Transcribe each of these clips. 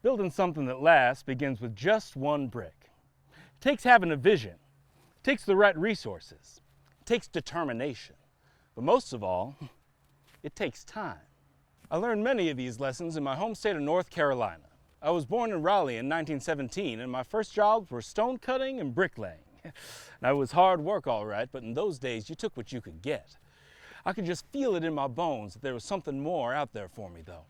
Building something that lasts begins with just one brick. It takes having a vision. It takes the right resources. It takes determination. But most of all, it takes time. I learned many of these lessons in my home state of North Carolina. I was born in Raleigh in 1917, and my first jobs were stone cutting and bricklaying. Now, it was hard work, all right, but in those days, you took what you could get. I could just feel it in my bones that there was something more out there for me, though.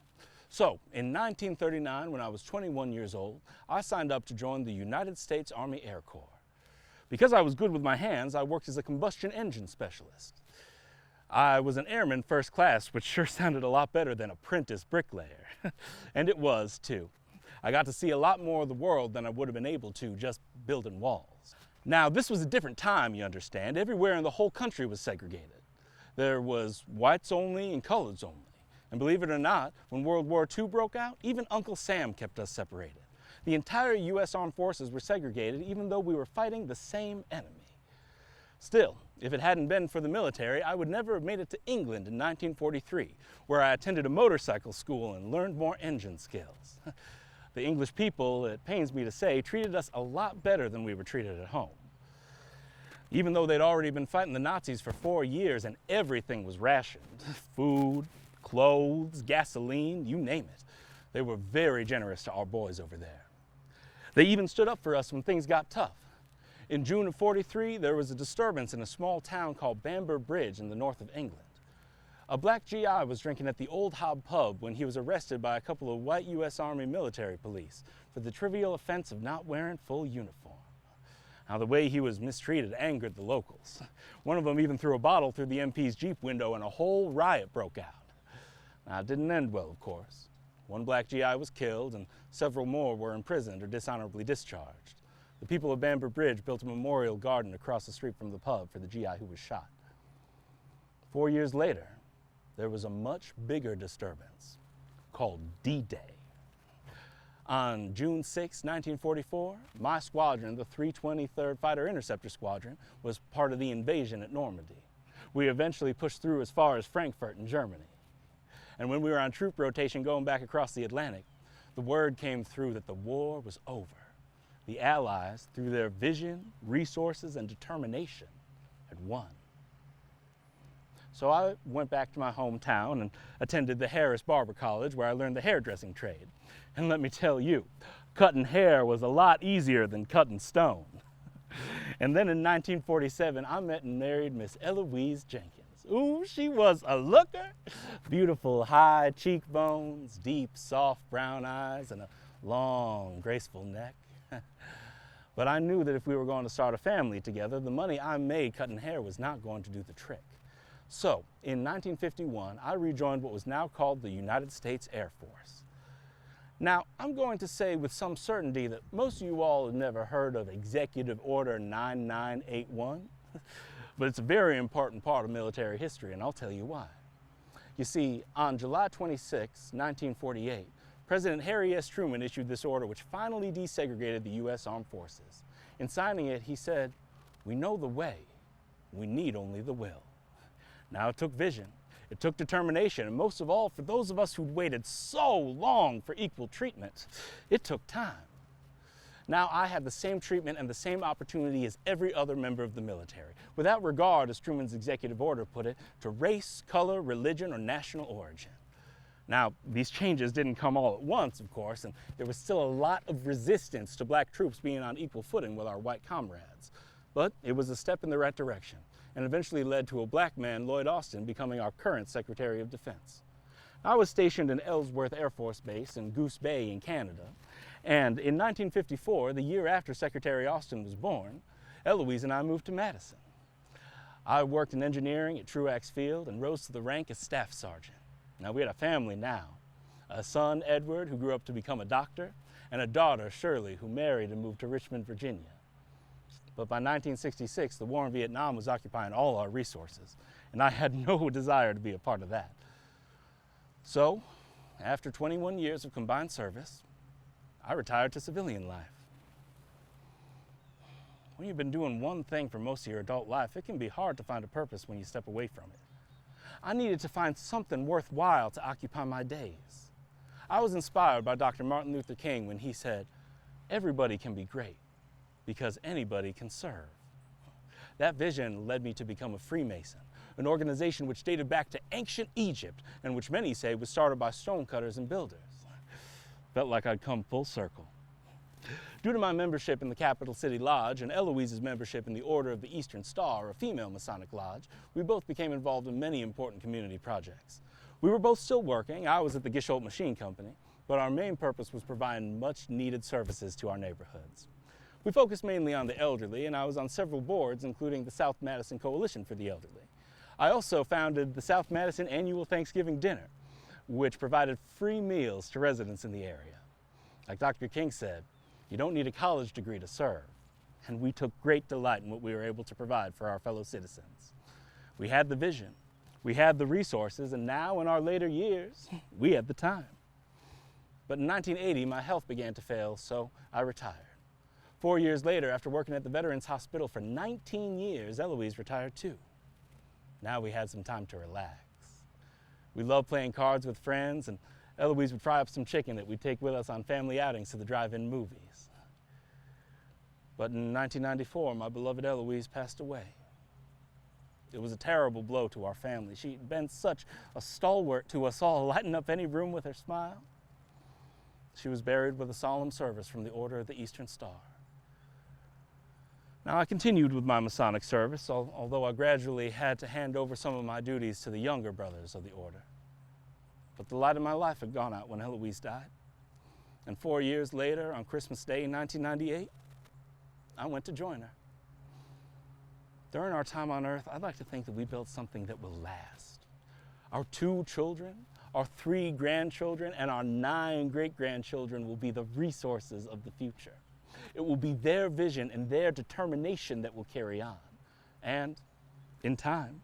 So, in 1939, when I was 21 years old, I signed up to join the United States Army Air Corps. Because I was good with my hands, I worked as a combustion engine specialist. I was an airman first class, which sure sounded a lot better than apprentice bricklayer. And it was, too. I got to see a lot more of the world than I would have been able to just building walls. Now, this was a different time, you understand. Everywhere in the whole country was segregated. There was whites only and coloreds only. And believe it or not, when World War II broke out, even Uncle Sam kept us separated. The entire U.S. Armed Forces were segregated, even though we were fighting the same enemy. Still, if it hadn't been for the military, I would never have made it to England in 1943, where I attended a motorcycle school and learned more engine skills. The English people, it pains me to say, treated us a lot better than we were treated at home. Even though they'd already been fighting the Nazis for 4 years and everything was rationed, food, clothes, gasoline, you name it. They were very generous to our boys over there. They even stood up for us when things got tough. In June of '43, there was a disturbance in a small town called Bamber Bridge in the north of England. A black GI was drinking at the Old Hob pub when he was arrested by a couple of white U.S. Army military police for the trivial offense of not wearing full uniform. Now, the way he was mistreated angered the locals. One of them even threw a bottle through the MP's Jeep window and a whole riot broke out. Now, it didn't end well, of course. One black GI was killed and several more were imprisoned or dishonorably discharged. The people of Bamber Bridge built a memorial garden across the street from the pub for the GI who was shot. 4 years later, there was a much bigger disturbance called D-Day. On June 6, 1944, my squadron, the 323rd Fighter Interceptor Squadron, was part of the invasion at Normandy. We eventually pushed through as far as Frankfurt in Germany. And when we were on troop rotation going back across the Atlantic, the word came through that the war was over. The Allies, through their vision, resources, and determination, had won. So I went back to my hometown and attended the Harris Barber College, where I learned the hairdressing trade. And let me tell you, cutting hair was a lot easier than cutting stone. And then in 1947, I met and married Miss Eloise Jenkins. Ooh, she was a looker. Beautiful high cheekbones, deep, soft brown eyes, and a long, graceful neck. But I knew that if we were going to start a family together, the money I made cutting hair was not going to do the trick. So, in 1951, I rejoined what was now called the United States Air Force. Now, I'm going to say with some certainty that most of you all have never heard of Executive Order 9981, but it's a very important part of military history, and I'll tell you why. You see, on July 26, 1948, President Harry S. Truman issued this order which finally desegregated the U.S. Armed Forces. In signing it, he said, "We know the way, we need only the will." Now, it took vision, it took determination, and most of all, for those of us who'd waited so long for equal treatment, it took time. Now I had the same treatment and the same opportunity as every other member of the military, without regard, as Truman's executive order put it, to race, color, religion, or national origin. Now, these changes didn't come all at once, of course, and there was still a lot of resistance to black troops being on equal footing with our white comrades. But it was a step in the right direction, and eventually led to a black man, Lloyd Austin, becoming our current Secretary of Defense. I was stationed in Ellsworth Air Force Base in Goose Bay in Canada, and in 1954, the year after Secretary Austin was born, Eloise and I moved to Madison. I worked in engineering at Truax Field and rose to the rank as Staff Sergeant. Now, we had a family now, a son, Edward, who grew up to become a doctor, and a daughter, Shirley, who married and moved to Richmond, Virginia. But by 1966, the war in Vietnam was occupying all our resources, and I had no desire to be a part of that. So, after 21 years of combined service, I retired to civilian life. When you've been doing one thing for most of your adult life, it can be hard to find a purpose when you step away from it. I needed to find something worthwhile to occupy my days. I was inspired by Dr. Martin Luther King when he said, "Everybody can be great because anybody can serve." That vision led me to become a Freemason, an organization which dated back to ancient Egypt and which many say was started by stonecutters and builders. Felt like I'd come full circle. Due to my membership in the Capital City Lodge and Eloise's membership in the Order of the Eastern Star, a female Masonic lodge, we both became involved in many important community projects. We were both still working. I was at the Gisholt Machine Company, but our main purpose was providing much needed services to our neighborhoods. We focused mainly on the elderly, and I was on several boards, including the South Madison Coalition for the Elderly. I also founded the South Madison Annual Thanksgiving Dinner, which provided free meals to residents in the area. Like Dr. King said, you don't need a college degree to serve, and we took great delight in what we were able to provide for our fellow citizens. We had the vision, we had the resources, and now in our later years, we had the time. But in 1980, my health began to fail, so I retired. 4 years later, after working at the Veterans Hospital for 19 years, Eloise retired too. Now we had some time to relax. We loved playing cards with friends, and Eloise would fry up some chicken that we'd take with us on family outings to the drive-in movies. But in 1994, my beloved Eloise passed away. It was a terrible blow to our family. She'd been such a stalwart to us all, lighting up any room with her smile. She was buried with a solemn service from the Order of the Eastern Star. Now, I continued with my Masonic service, although I gradually had to hand over some of my duties to the younger brothers of the order. But the light of my life had gone out when Eloise died. And 4 years later, on Christmas Day in 1998, I went to join her. During our time on Earth, I'd like to think that we built something that will last. Our 2 children, our 3 grandchildren, and our 9 great-grandchildren will be the resources of the future. It will be their vision and their determination that will carry on. And, in time,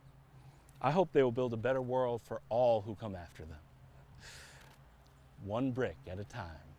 I hope they will build a better world for all who come after them. One brick at a time.